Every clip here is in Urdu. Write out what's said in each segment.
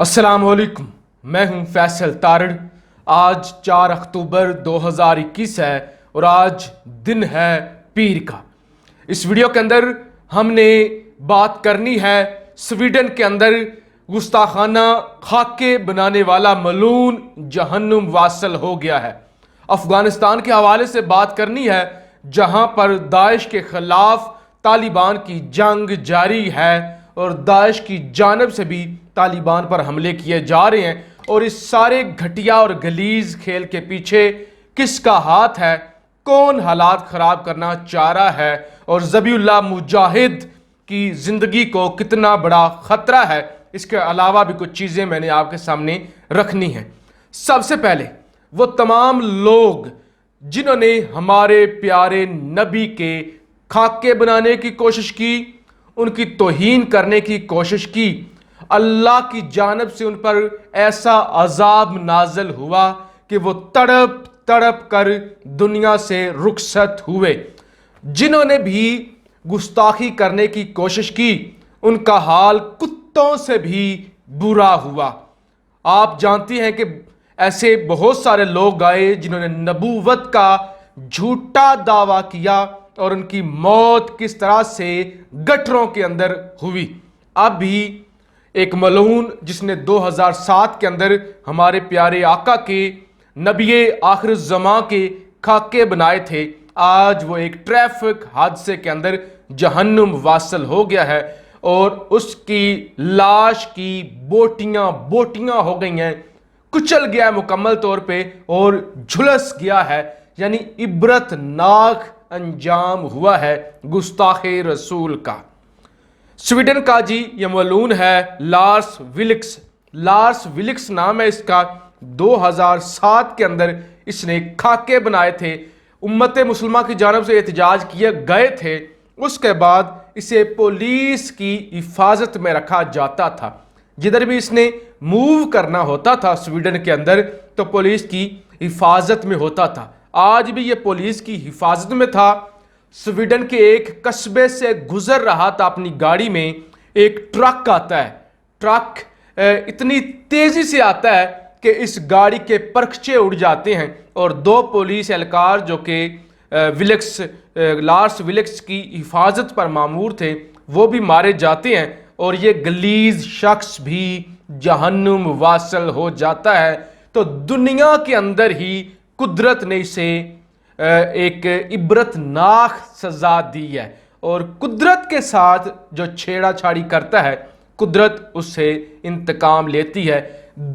السلام علیکم، میں ہوں فیصل تارڑ۔ آج 4 اکتوبر 2021 ہے اور آج دن ہے پیر کا۔ اس ویڈیو کے اندر ہم نے بات کرنی ہے سویڈن کے اندر گستاخانہ خاکے بنانے والا ملعون جہنم واصل ہو گیا ہے۔ افغانستان کے حوالے سے بات کرنی ہے جہاں پر داعش کے خلاف طالبان کی جنگ جاری ہے اور داعش کی جانب سے بھی طالبان پر حملے کیے جا رہے ہیں، اور اس سارے گھٹیا اور غلیظ کھیل کے پیچھے کس کا ہاتھ ہے، کون حالات خراب کرنا چاہ رہا ہے اور ذبیح اللہ مجاہد کی زندگی کو کتنا بڑا خطرہ ہے، اس کے علاوہ بھی کچھ چیزیں میں نے آپ کے سامنے رکھنی ہیں۔ سب سے پہلے وہ تمام لوگ جنہوں نے ہمارے پیارے نبی کے خاکے بنانے کی کوشش کی، ان کی توہین کرنے کی کوشش کی، اللہ کی جانب سے ان پر ایسا عذاب نازل ہوا کہ وہ تڑپ تڑپ کر دنیا سے رخصت ہوئے۔ جنہوں نے بھی گستاخی کرنے کی کوشش کی ان کا حال کتوں سے بھی برا ہوا۔ آپ جانتی ہیں کہ ایسے بہت سارے لوگ آئے جنہوں نے نبوت کا جھوٹا دعویٰ کیا اور ان کی موت کس طرح سے گٹروں کے اندر ہوئی۔ اب بھی ایک ملعون جس نے 2007 کے اندر ہمارے پیارے آقا کے نبی آخر الزمان کے خاکے بنائے تھے، آج وہ ایک ٹریفک حادثے کے اندر جہنم واصل ہو گیا ہے اور اس کی لاش کی بوٹیاں ہو گئی ہیں، کچل گیا ہے مکمل طور پہ اور جھلس گیا ہے، یعنی عبرت ناک انجام ہوا ہے گستاخ رسول کا۔ سویڈن کا جی یہ ملعون ہے لارس ویلکس۔ لارس ویلکس نام ہے اس کا۔ 2007 کے اندر اس نے خاکے بنائے تھے، امت مسلمہ کی جانب سے احتجاج کیے گئے تھے، اس کے بعد اسے پولیس کی حفاظت میں رکھا جاتا تھا۔ جدھر بھی اس نے موو کرنا ہوتا تھا سویڈن کے اندر تو پولیس کی حفاظت میں ہوتا تھا۔ آج بھی یہ پولیس کی حفاظت میں تھا۔ سویڈن کے ایک قصبے سے گزر رہا تھا اپنی گاڑی میں، ایک ٹرک آتا ہے، ٹرک اتنی تیزی سے آتا ہے کہ اس گاڑی کے پرخچے اڑ جاتے ہیں اور 2 پولیس اہلکار جو کہ لارس ویلکس کی حفاظت پر مامور تھے وہ بھی مارے جاتے ہیں اور یہ غلیظ شخص بھی جہنم واصل ہو جاتا ہے۔ تو دنیا کے اندر ہی قدرت نے اسے ایک عبرت ناک سزا دی ہے، اور قدرت کے ساتھ جو چھیڑا چھاڑی کرتا ہے قدرت اس سے انتقام لیتی ہے۔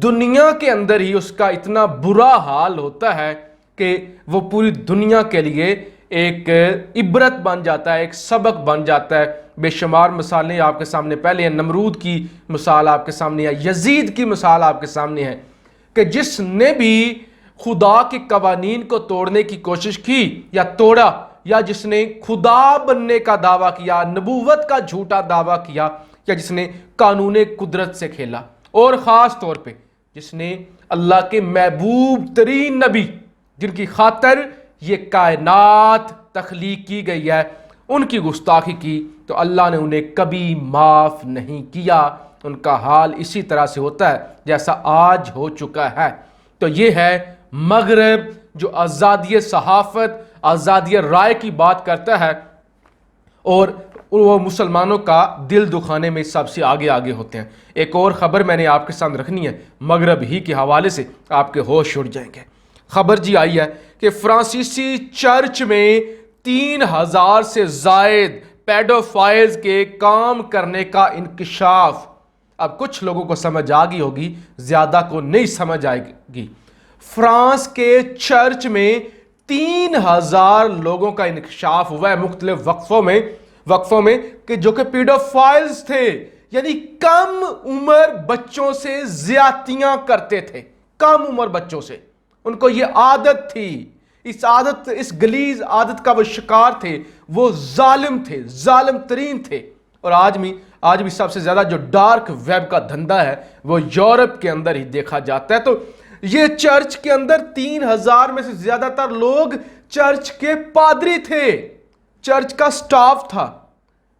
دنیا کے اندر ہی اس کا اتنا برا حال ہوتا ہے کہ وہ پوری دنیا کے لیے ایک عبرت بن جاتا ہے، ایک سبق بن جاتا ہے۔ بے شمار مثالیں آپ کے سامنے پہلے ہیں، نمرود کی مثال آپ کے سامنے ہے، یزید کی مثال آپ کے سامنے ہے کہ جس نے بھی خدا کے قوانین کو توڑنے کی کوشش کی یا توڑا، یا جس نے خدا بننے کا دعویٰ کیا، نبوت کا جھوٹا دعویٰ کیا، یا جس نے قانون قدرت سے کھیلا، اور خاص طور پہ جس نے اللہ کے محبوب ترین نبی جن کی خاطر یہ کائنات تخلیق کی گئی ہے ان کی گستاخی کی، تو اللہ نے انہیں کبھی معاف نہیں کیا۔ ان کا حال اسی طرح سے ہوتا ہے جیسا آج ہو چکا ہے۔ تو یہ ہے مغرب جو آزادی صحافت، آزادی رائے کی بات کرتا ہے اور وہ مسلمانوں کا دل دکھانے میں سب سے آگے ہوتے ہیں۔ ایک اور خبر میں نے آپ کے سامنے رکھنی ہے مغرب ہی کے حوالے سے، آپ کے ہوش اڑ جائیں گے۔ خبر جی آئی ہے کہ فرانسیسی چرچ میں 3000 سے زائد پیڈوفائلز کے کام کرنے کا انکشاف۔ اب کچھ لوگوں کو سمجھ آ گئی ہوگی، زیادہ کو نہیں سمجھ آئے گی۔ فرانس کے چرچ میں 3000 لوگوں کا انکشاف ہوا ہے مختلف وقفوں میں کہ جو کہ پیڈوفائلز تھے، یعنی کم عمر بچوں سے زیادتیاں کرتے تھے، کم عمر بچوں سے۔ ان کو یہ عادت تھی، اس غلیظ عادت کا وہ شکار تھے، وہ ظالم تھے، ظالم ترین تھے۔ اور آج بھی سب سے زیادہ جو ڈارک ویب کا دھندا ہے وہ یورپ کے اندر ہی دیکھا جاتا ہے۔ تو یہ چرچ کے اندر 3000 میں سے زیادہ تر لوگ چرچ کے پادری تھے، چرچ کا سٹاف تھا،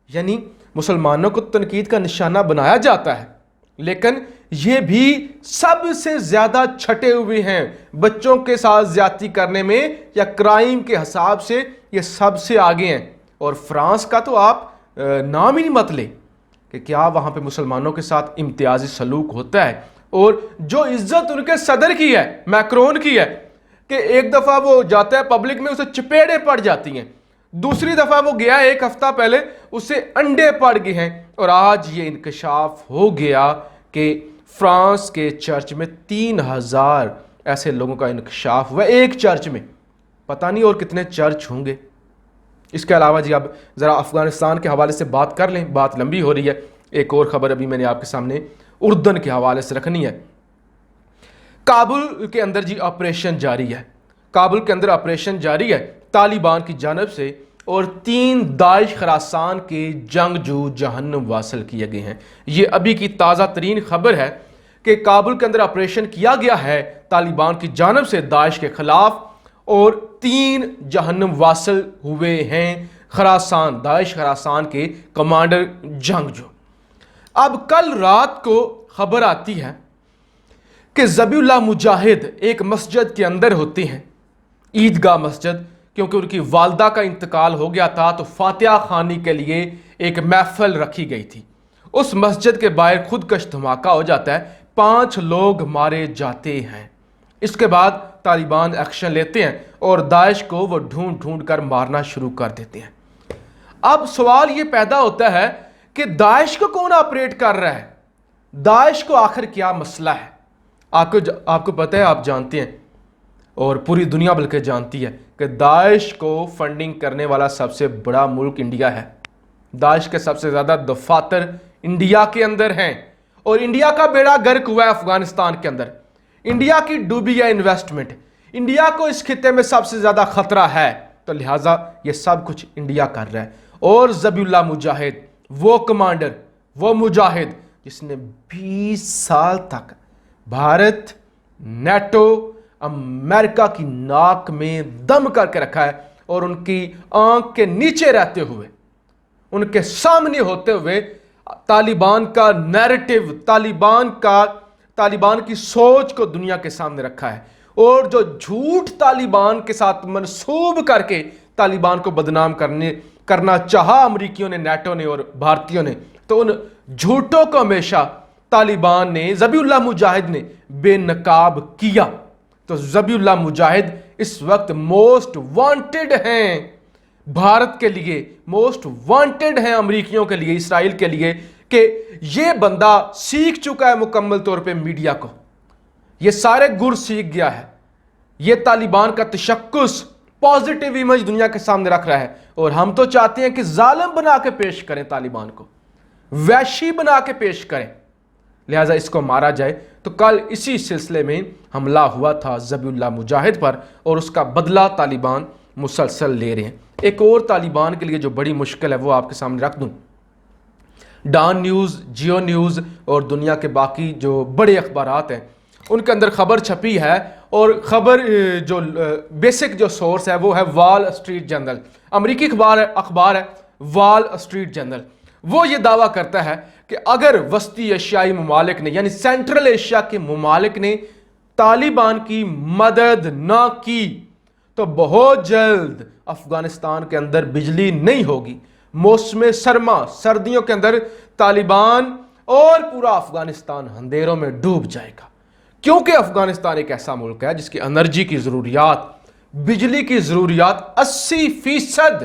یعنی مسلمانوں کو تنقید کا نشانہ بنایا جاتا ہے لیکن یہ بھی سب سے زیادہ چھٹے ہوئے ہیں بچوں کے ساتھ زیادتی کرنے میں یا کرائم کے حساب سے، یہ سب سے آگے ہیں۔ اور فرانس کا تو آپ نام ہی نہیں مت لے کہ کیا وہاں پہ مسلمانوں کے ساتھ امتیازی سلوک ہوتا ہے۔ اور جو عزت ان کے صدر کی ہے، میکرون کی ہے، کہ ایک دفعہ وہ جاتا ہے پبلک میں، اسے چپیڑیں پڑ جاتی ہیں، دوسری دفعہ وہ گیا ایک ہفتہ پہلے، اسے انڈے پڑ گئے ہیں، اور آج یہ انکشاف ہو گیا کہ فرانس کے چرچ میں 3000 ایسے لوگوں کا انکشاف ہوا ایک چرچ میں، پتہ نہیں اور کتنے چرچ ہوں گے۔ اس کے علاوہ جی اب ذرا افغانستان کے حوالے سے بات کر لیں، بات لمبی ہو رہی ہے۔ ایک اور خبر ابھی میں نے آپ کے سامنے اردن کے حوالے سے رکھنی ہے۔ کابل کے اندر جی آپریشن جاری ہے، کابل کے اندر آپریشن جاری ہے طالبان کی جانب سے، اور 3 داعش خراسان کے جنگجو جہنم واصل کیے گئے ہیں۔ یہ ابھی کی تازہ ترین خبر ہے کہ کابل کے اندر آپریشن کیا گیا ہے طالبان کی جانب سے داعش کے خلاف، اور 3 جہنم واصل ہوئے ہیں خراسان، داعش خراسان کے کمانڈر جنگجو۔ اب کل رات کو خبر آتی ہے کہ ذبیح اللہ مجاہد ایک مسجد کے اندر ہوتے ہیں، عیدگاہ مسجد، کیونکہ ان کی والدہ کا انتقال ہو گیا تھا تو فاتحہ خوانی کے لیے ایک محفل رکھی گئی تھی۔ اس مسجد کے باہر خودکش دھماکہ ہو جاتا ہے، 5 لوگ مارے جاتے ہیں۔ اس کے بعد طالبان ایکشن لیتے ہیں اور داعش کو وہ ڈھونڈ ڈھونڈ کر مارنا شروع کر دیتے ہیں۔ اب سوال یہ پیدا ہوتا ہے کہ داعش کو کون آپریٹ کر رہا ہے؟ داعش کو آخر کیا مسئلہ ہے؟ آپ کو پتہ ہے، آپ جانتے ہیں، اور پوری دنیا بلکہ جانتی ہے کہ داعش کو فنڈنگ کرنے والا سب سے بڑا ملک انڈیا ہے۔ داعش کے سب سے زیادہ دفاتر انڈیا کے اندر ہیں، اور انڈیا کا بیڑا غرق ہوا ہے افغانستان کے اندر۔ انڈیا کی ڈوبی ہے انویسٹمنٹ، انڈیا کو اس خطے میں سب سے زیادہ خطرہ ہے، تو لہٰذا یہ سب کچھ انڈیا کر رہا ہے۔ اور ذبیح اللہ مجاہد، وہ کمانڈر، وہ مجاہد جس نے 20 سال تک بھارت، نیٹو، امریکہ کی ناک میں دم کر کے رکھا ہے، اور ان کی آنکھ کے نیچے رہتے ہوئے، ان کے سامنے ہوتے ہوئے طالبان کا نیریٹو، طالبان کی سوچ کو دنیا کے سامنے رکھا ہے، اور جو جھوٹ طالبان کے ساتھ منسوب کر کے طالبان کو بدنام کرنا چاہا امریکیوں نے، نیٹو نے اور بھارتیوں نے، تو ان جھوٹوں کو ہمیشہ طالبان نے، ذبیح اللہ مجاہد نے بے نقاب کیا۔ تو ذبیح اللہ مجاہد اس وقت موسٹ وانٹڈ ہیں بھارت کے لیے، موسٹ وانٹڈ ہیں امریکیوں کے لیے، اسرائیل کے لیے، کہ یہ بندہ سیکھ چکا ہے مکمل طور پہ میڈیا کو، یہ سارے گر سیکھ گیا ہے، یہ طالبان کا تشخص، پازیٹیو امیج دنیا کے سامنے رکھ رہا ہے، اور ہم تو چاہتے ہیں کہ ظالم بنا کے پیش کریں طالبان کو، وحشی بنا کے پیش کریں، لہٰذا اس کو مارا جائے۔ تو کل اسی سلسلے میں حملہ ہوا تھا ذبیح اللہ مجاہد پر، اور اس کا بدلہ طالبان مسلسل لے رہے ہیں۔ ایک اور طالبان کے لیے جو بڑی مشکل ہے وہ آپ کے سامنے رکھ دوں۔ ڈان نیوز، جیو نیوز اور دنیا کے باقی جو بڑے اخبارات ہیں ان کے اندر خبر چھپی ہے، اور خبر جو بیسک جو سورس ہے وہ ہے وال اسٹریٹ جرنل، امریکی اخبار ہے وال اسٹریٹ جرنل۔ وہ یہ دعویٰ کرتا ہے کہ اگر وسطی ایشیائی ممالک نے، یعنی سینٹرل ایشیا کے ممالک نے طالبان کی مدد نہ کی تو بہت جلد افغانستان کے اندر بجلی نہیں ہوگی، موسم سرما، سردیوں کے اندر طالبان اور پورا افغانستان اندھیروں میں ڈوب جائے گا، کیونکہ افغانستان ایک ایسا ملک ہے جس کی انرجی کی ضروریات، بجلی کی ضروریات 80%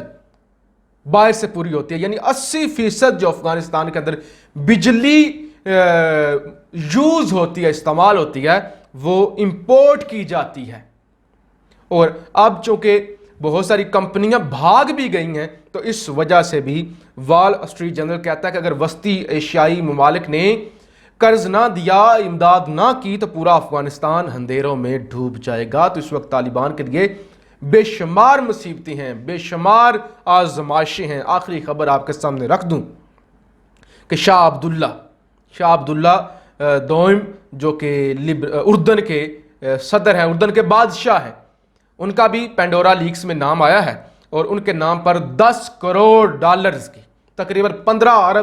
باہر سے پوری ہوتی ہے، یعنی 80% جو افغانستان کے اندر بجلی یوز ہوتی ہے، استعمال ہوتی ہے، وہ امپورٹ کی جاتی ہے۔ اور اب چونکہ بہت ساری کمپنیاں بھاگ بھی گئی ہیں، تو اس وجہ سے بھی وال اسٹریٹ جرنل کہتا ہے کہ اگر وسطی ایشیائی ممالک نے قرض نہ دیا، امداد نہ کی، تو پورا افغانستان اندھیروں میں ڈوب جائے گا۔ تو اس وقت طالبان کے لیے بے شمار مصیبتیں ہیں، بے شمار آزمائشیں ہیں۔ آخری خبر آپ کے سامنے رکھ دوں کہ شاہ عبداللہ دوئم جو کہ اردن کے صدر ہیں، اردن کے بادشاہ ہیں، ان کا بھی پینڈورا لیکس میں نام آیا ہے، اور ان کے نام پر $10 کروڑ کی، تقریباً 15